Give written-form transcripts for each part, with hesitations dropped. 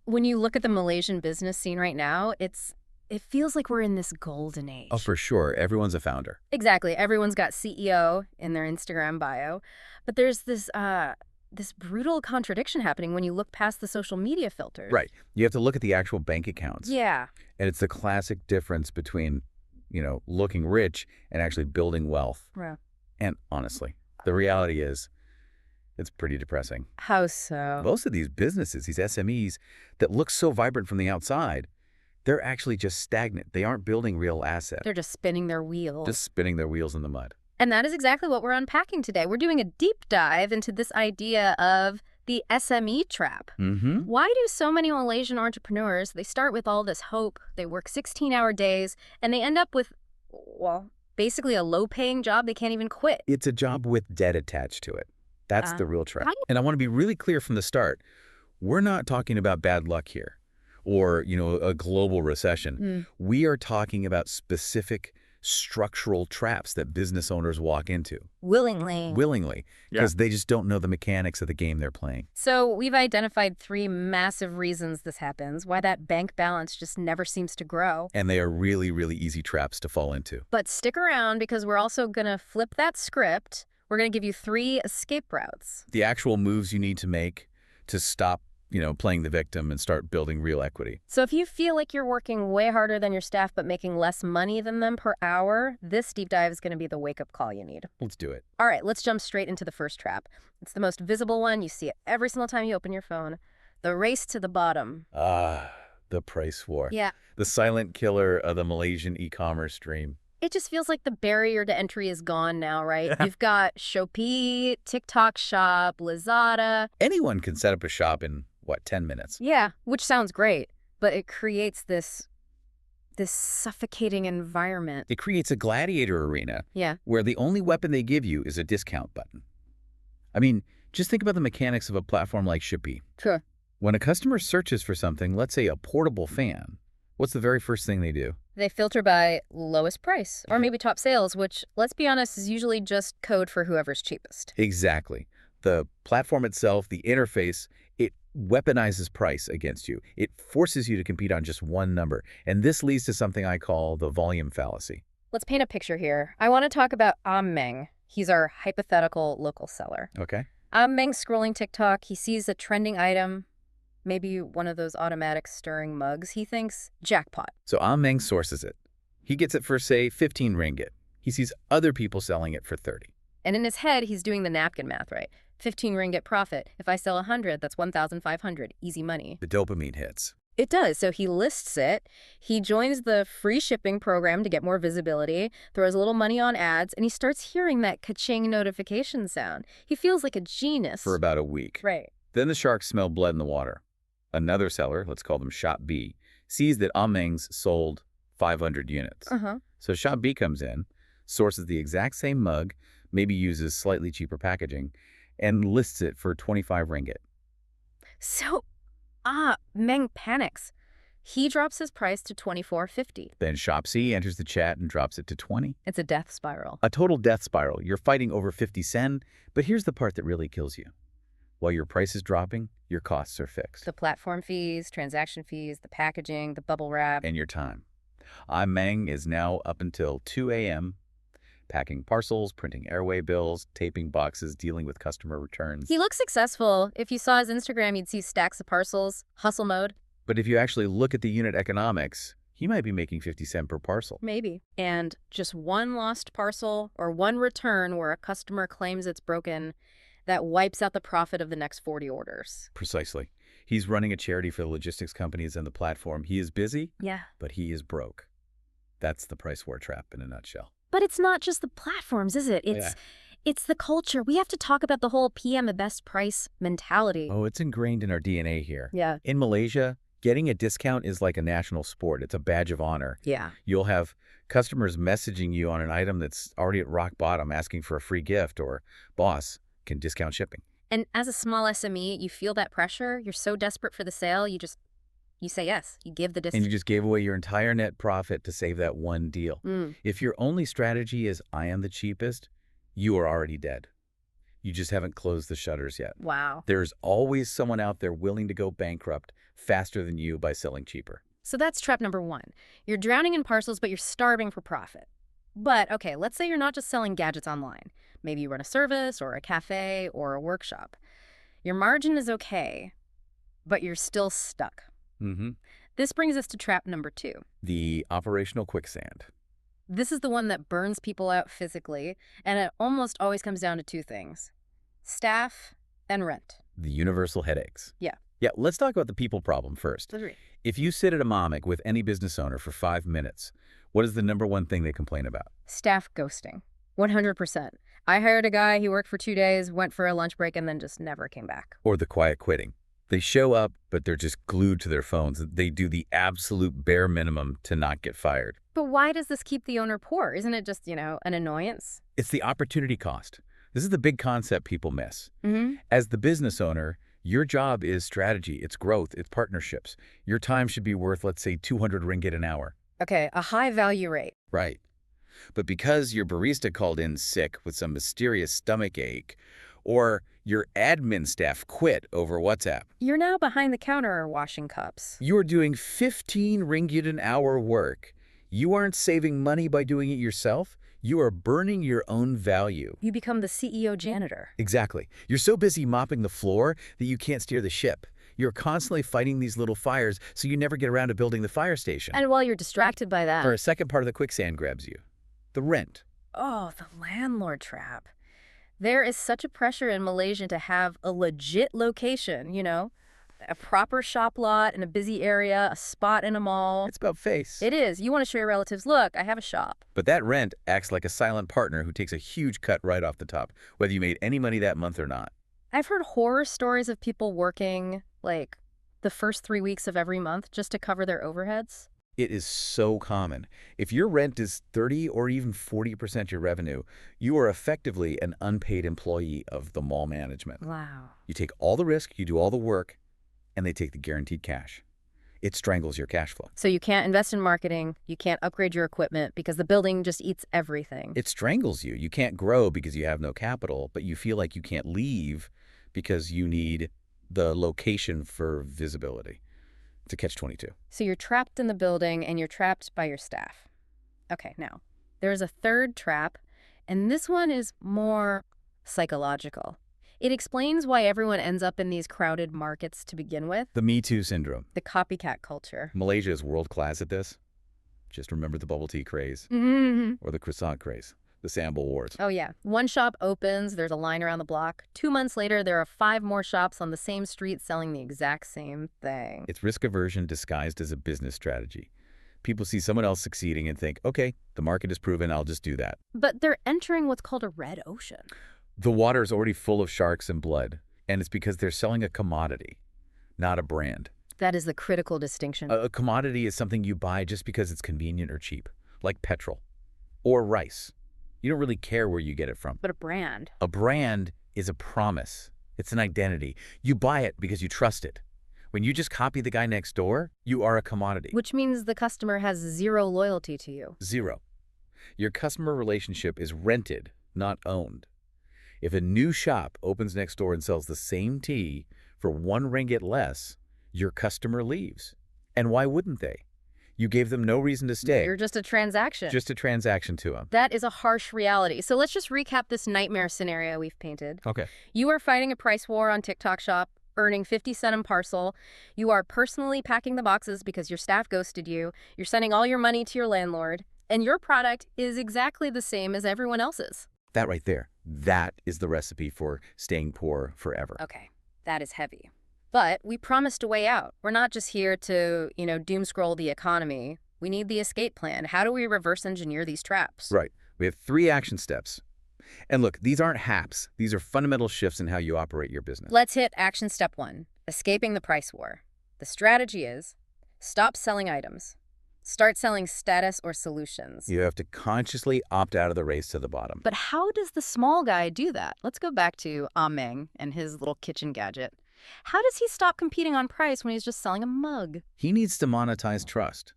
When you look at the Malaysian business scene right now, it feels like we're in this golden Oh, age. for sure. Everyone's a founder. Exactly. Everyone's got CEO in their Instagram bio, but there's this brutal contradiction happening when you look past the social media filters. Right. You have to look at the actual bank accounts. Yeah. And it's the classic difference between, looking rich and actually building wealth. Right. And honestly, the reality is it's pretty depressing. How so? Most of these businesses, these SMEs that look so vibrant from the outside, they're actually just stagnant. They aren't building real assets, They're just spinning their wheels. just spinning their wheels in the mud. And that is exactly what we're unpacking today. We're doing a deep dive into this idea of the SME trap. Mm-hmm. Why do so many Malaysian entrepreneurs, they start with all this hope, they work 16-hour days, and they end up with, well, basically a low-paying job they can't even quit? It's a job with debt attached to it. That's the real trap. And I want to be really clear from the start. We're not talking about bad luck here or, a global recession. We are talking about specific structural traps that business owners walk into willingly because they just don't know the mechanics of the game they're playing. So we've identified 3 massive reasons this happens, why that bank balance just never seems to grow. And they are really, really easy traps to fall into. But stick around because we're also going to flip that script. We're going to give you 3 escape routes. The actual moves you need to make to stop, playing the victim and start building real equity. So if you feel like you're working way harder than your staff but making less money than them per hour, this deep dive is going to be the wake-up call you need. Let's do it. All right, let's jump straight into the first trap. It's the most visible one. You see it every single time you open your phone. The race to the bottom. The price war. Yeah. The silent killer of the Malaysian e-commerce dream. It just feels like the barrier to entry is gone now, right? You've got Shopee, TikTok Shop, Lazada. Anyone can set up a shop in, 10 minutes? Yeah, which sounds great, but it creates this suffocating environment. It creates a gladiator arena where the only weapon they give you is a discount button. I mean, just think about the mechanics of a platform like Shopee. Sure. When a customer searches for something, let's say a portable fan, what's the very first thing they do? They filter by lowest price or maybe top sales, which, let's be honest, is usually just code for whoever's cheapest. Exactly. The platform itself, the interface, it weaponizes price against you. It forces you to compete on just one number. And this leads to something I call the volume fallacy. Let's paint a picture here. I want to talk about Meng. He's our hypothetical local seller. Okay. Meng's scrolling TikTok. He sees a trending item, maybe one of those automatic stirring mugs. He thinks, jackpot. So Meng sources it. He gets it for, say, 15 ringgit. He sees other people selling it for 30. And in his head, he's doing the napkin math, right? 15 ringgit profit. If I sell 100, that's 1,500. Easy money. The dopamine hits. It does. So he lists it. He joins the free shipping program to get more visibility, throws a little money on ads, and he starts hearing that ka-ching notification sound. He feels like a genius. For about a week. Right. Then the sharks smell blood in the water. Another seller, let's call them Shop B, sees that Meng's sold 500 units. So Shop B comes in, sources the exact same mug, maybe uses slightly cheaper packaging, and lists it for 25 ringgit. So, Meng panics. He drops his price to 24.50. Then Shop C enters the chat and drops it to 20. It's a death spiral. A total death spiral. You're fighting over 50 sen, but here's the part that really kills you. While your price is dropping, your costs are fixed. The platform fees, transaction fees, the packaging, the bubble wrap. And your time. Meng is now up until 2 a.m., packing parcels, printing airway bills, taping boxes, dealing with customer returns. He looks successful. If you saw his Instagram, you'd see stacks of parcels, hustle mode. But if you actually look at the unit economics, he might be making 50 cents per parcel. Maybe. And just one lost parcel or one return where a customer claims it's broken, that wipes out the profit of the next 40 orders. Precisely. He's running a charity for the logistics companies and the platform. He is busy, but he is broke. That's the price war trap in a nutshell. But it's not just the platforms, is it? It's the culture. We have to talk about the whole PM the best price mentality. Oh, it's ingrained in our DNA here. Yeah. In Malaysia, getting a discount is like a national sport. It's a badge of honor. Yeah. You'll have customers messaging you on an item that's already at rock bottom asking for a free gift or, boss, can discount shipping. And as a small SME, you feel that pressure. You're so desperate for the sale, you say yes. You give the discount. And you just gave away your entire net profit to save that one deal. If your only strategy is I am the cheapest, you are already dead. You just haven't closed the shutters yet. Wow. There's always someone out there willing to go bankrupt faster than you by selling cheaper. So that's trap number one. You're drowning in parcels, but you're starving for profit. But, okay, let's say you're not just selling gadgets online. Maybe you run a service or a cafe or a workshop. Your margin is okay, but you're still stuck. Mm-hmm. This brings us to trap number two. The operational quicksand. This is the one that burns people out physically, and it almost always comes down to two things: staff and rent. The universal headaches. Yeah. Yeah, let's talk about the people problem first. Agree. If you sit at a Momic with any business owner for 5 minutes, what is the number one thing they complain about? Staff ghosting. 100%. I hired a guy, he worked for 2 days, went for a lunch break, and then just never came back. Or the quiet quitting. They show up, but they're just glued to their phones. They do the absolute bare minimum to not get fired. But why does this keep the owner poor? Isn't it just, an annoyance? It's the opportunity cost. This is the big concept people miss. Mm-hmm. As the business owner, your job is strategy, it's growth, it's partnerships. Your time should be worth, let's say, 200 ringgit an hour. Okay, a high value rate. Right. But because your barista called in sick with some mysterious stomach ache, or your admin staff quit over WhatsApp, You're now behind the counter washing cups. you are doing 15 ringgit an hour work. You aren't saving money by doing it yourself. You are burning your own value. You become the CEO janitor. Exactly. You're so busy mopping the floor that you can't steer the ship. You're constantly fighting these little fires, so you never get around to building the fire station. And while you're distracted by that... Or a second part of the quicksand grabs you. The rent. Oh, the landlord trap. There is such a pressure in Malaysia to have a legit location, a proper shop lot in a busy area, a spot in a mall. It's about face. It is. You want to show your relatives, look, I have a shop. But that rent acts like a silent partner who takes a huge cut right off the top, whether you made any money that month or not. I've heard horror stories of people working, the first 3 weeks of every month just to cover their overheads. It is so common. If your rent is 30 or even 40% your revenue, you are effectively an unpaid employee of the mall management. Wow. You take all the risk, you do all the work, and they take the guaranteed cash. It strangles your cash flow. So you can't invest in marketing, you can't upgrade your equipment because the building just eats everything. It strangles you. You can't grow because you have no capital, but you feel like you can't leave because you need the location for visibility. It's a catch-22. So you're trapped in the building and you're trapped by your staff. Okay, now, there's a third trap, and this one is more psychological. It explains why everyone ends up in these crowded markets to begin with. The Me Too syndrome. The copycat culture. Malaysia is world-class at this. Just remember the bubble tea craze. Mm-hmm. Or the croissant craze. The Sambal Wars. Oh, yeah. One shop opens, there's a line around the block. 2 months later, there are 5 more shops on the same street selling the exact same thing. It's risk aversion disguised as a business strategy. People see someone else succeeding and think, okay, the market is proven, I'll just do that. But they're entering what's called a red ocean. The water is already full of sharks and blood, and it's because they're selling a commodity, not a brand. That is the critical distinction. A commodity is something you buy just because it's convenient or cheap, like petrol or rice. You don't really care where you get it from. But a brand. A brand is a promise. It's an identity. You buy it because you trust it. When you just copy the guy next door, you are a commodity. Which means the customer has zero loyalty to you. Zero. Your customer relationship is rented, not owned. If a new shop opens next door and sells the same tea for 1 ringgit less, your customer leaves. And why wouldn't they? You gave them no reason to stay. You're just a transaction. Just a transaction to them. That is a harsh reality. So let's just recap this nightmare scenario we've painted. Okay. You are fighting a price war on TikTok Shop, earning 50 cents a parcel. You are personally packing the boxes because your staff ghosted you. You're sending all your money to your landlord. And your product is exactly the same as everyone else's. That right there. That is the recipe for staying poor forever. Okay, that is heavy. But we promised a way out. We're not just here to, doom scroll the economy. We need the escape plan. How do we reverse engineer these traps? Right. We have 3 action steps. And look, these aren't hacks. These are fundamental shifts in how you operate your business. Let's hit action step 1, escaping the price war. The strategy is stop selling items. Start selling status or solutions. You have to consciously opt out of the race to the bottom. But how does the small guy do that? Let's go back to Meng and his little kitchen gadget. How does he stop competing on price when he's just selling a mug? He needs to monetize trust.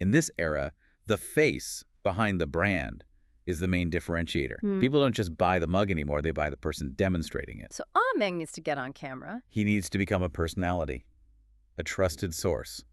In this era, the face behind the brand is the main differentiator. People don't just buy the mug anymore, they buy the person demonstrating it. So Meng needs to get on camera. He needs to become a personality. a trusted source.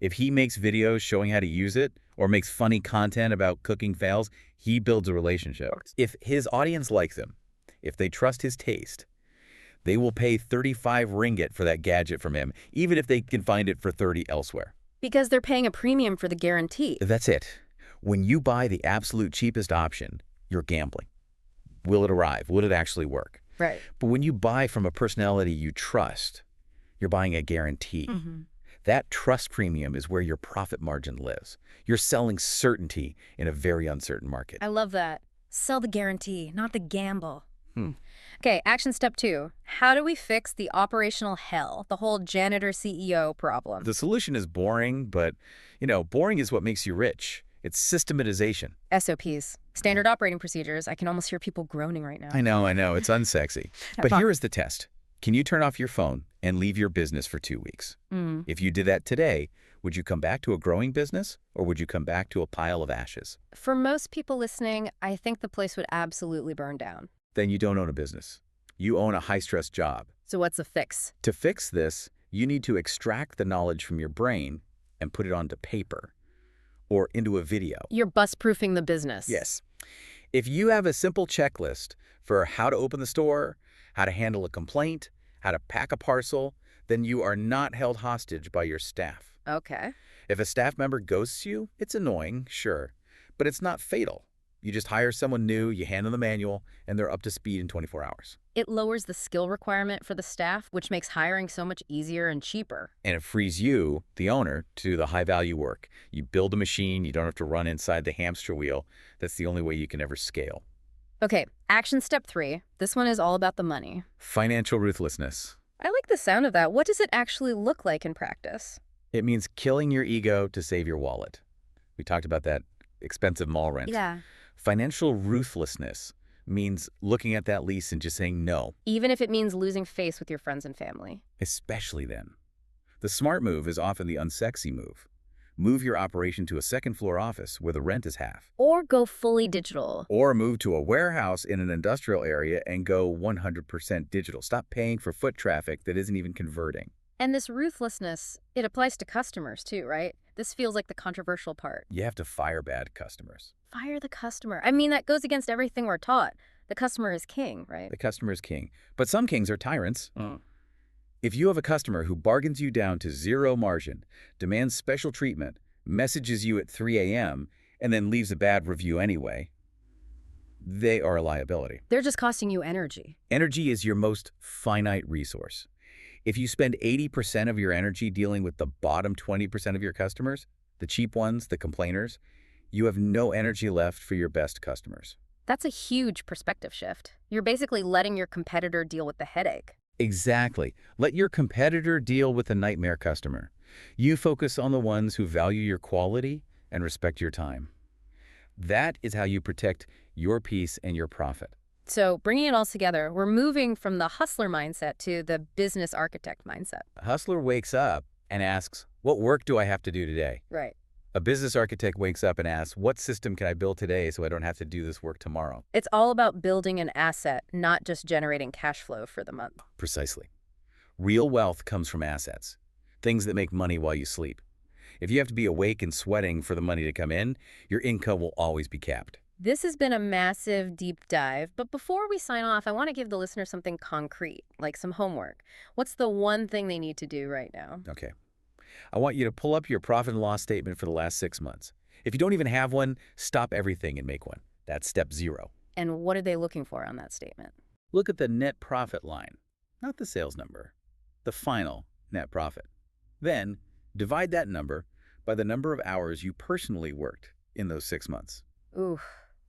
If he makes videos showing how to use it or makes funny content about cooking fails, he builds a relationship. If his audience likes him, if they trust his taste, they will pay 35 ringgit for that gadget from him, even if they can find it for 30 elsewhere. Because they're paying a premium for the guarantee. That's it. When you buy the absolute cheapest option, you're gambling. Will it arrive? Will it actually work? Right. But when you buy from a personality you trust, you're buying a guarantee. That trust premium is where your profit margin lives. You're selling certainty in a very uncertain market. I love that. Sell the guarantee, not the gamble. Okay, action step 2. How do we fix the operational hell, the whole janitor CEO problem? The solution is boring, but, boring is what makes you rich. It's systematization. SOPs, standard operating procedures. I can almost hear people groaning right now. I know. It's unsexy. But here is the test. Can you turn off your phone and leave your business for 2 weeks? If you did that today, would you come back to a growing business or would you come back to a pile of ashes? For most people listening, I think the place would absolutely burn down. Then you don't own a business. You own a high-stress job. So what's the fix? To fix this, you need to extract the knowledge from your brain and put it onto paper or into a video. You're bust-proofing the business. Yes. If you have a simple checklist for how to open the store, how to handle a complaint, how to pack a parcel, then you are not held hostage by your staff. Okay. If a staff member ghosts you, it's annoying, sure, but it's not fatal. You just hire someone new, you hand them the manual, and they're up to speed in 24 hours. It lowers the skill requirement for the staff, which makes hiring so much easier and cheaper. And it frees you, the owner, to do the high-value work. You build a machine, you don't have to run inside the hamster wheel. That's the only way you can ever scale. Okay, action step 3. This one is all about the money. Financial ruthlessness. I like the sound of that. What does it actually look like in practice? It means killing your ego to save your wallet. We talked about that expensive mall rent. Yeah. Financial ruthlessness means looking at that lease and just saying no. Even if it means losing face with your friends and family. Especially then. The smart move is often the unsexy move. Move your operation to a second-floor office where the rent is half. Or go fully digital. Or move to a warehouse in an industrial area and go 100% digital. Stop paying for foot traffic that isn't even converting. And this ruthlessness, it applies to customers too, right? This feels like the controversial part. You have to fire bad customers. Fire the customer. I mean, that goes against everything we're taught. The customer is king, right? The customer is king. But some kings are tyrants. If you have a customer who bargains you down to zero margin, demands special treatment, messages you at 3 a.m., and then leaves a bad review anyway, they are a liability. They're just costing you energy. Energy is your most finite resource. If you spend 80% of your energy dealing with the bottom 20% of your customers, the cheap ones, the complainers, you have no energy left for your best customers. That's a huge perspective shift. You're basically letting your competitor deal with the headache. Exactly. Let your competitor deal with the nightmare customer. You focus on the ones who value your quality and respect your time. That is how you protect your peace and your profit. So bringing it all together, we're moving from the hustler mindset to the business architect mindset. A hustler wakes up and asks, what work do I have to do today? Right. A business architect wakes up and asks, what system can I build today so I don't have to do this work tomorrow? It's all about building an asset, not just generating cash flow for the month. Precisely. Real wealth comes from assets, things that make money while you sleep. If you have to be awake and sweating for the money to come in, your income will always be capped. This has been a massive deep dive, but before we sign off, I want to give the listener something concrete, like some homework. What's the one thing they need to do right now? Okay. I want you to pull up your profit and loss statement for the last 6 months. If you don't even have one, stop everything and make one. That's step 0. And what are they looking for on that statement? Look at the net profit line, not the sales number, the final net profit. Then divide that number by the number of hours you personally worked in those 6 months. Ooh,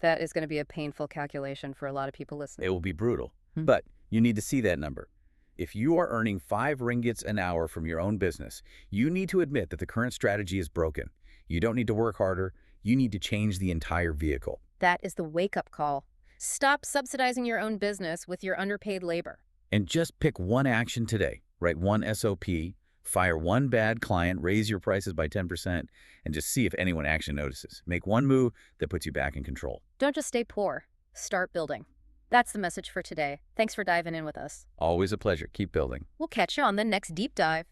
that is going to be a painful calculation for a lot of people listening. It will be brutal, but you need to see that number. If you are earning 5 ringgits an hour from your own business, you need to admit that the current strategy is broken. You don't need to work harder. You need to change the entire vehicle. That is the wake-up call. Stop subsidizing your own business with your underpaid labor. And just pick one action today. Write one SOP, fire one bad client, raise your prices by 10%, and just see if anyone actually notices. Make one move that puts you back in control. Don't just stay poor. Start building. That's the message for today. Thanks for diving in with us. Always a pleasure. Keep building. We'll catch you on the next deep dive.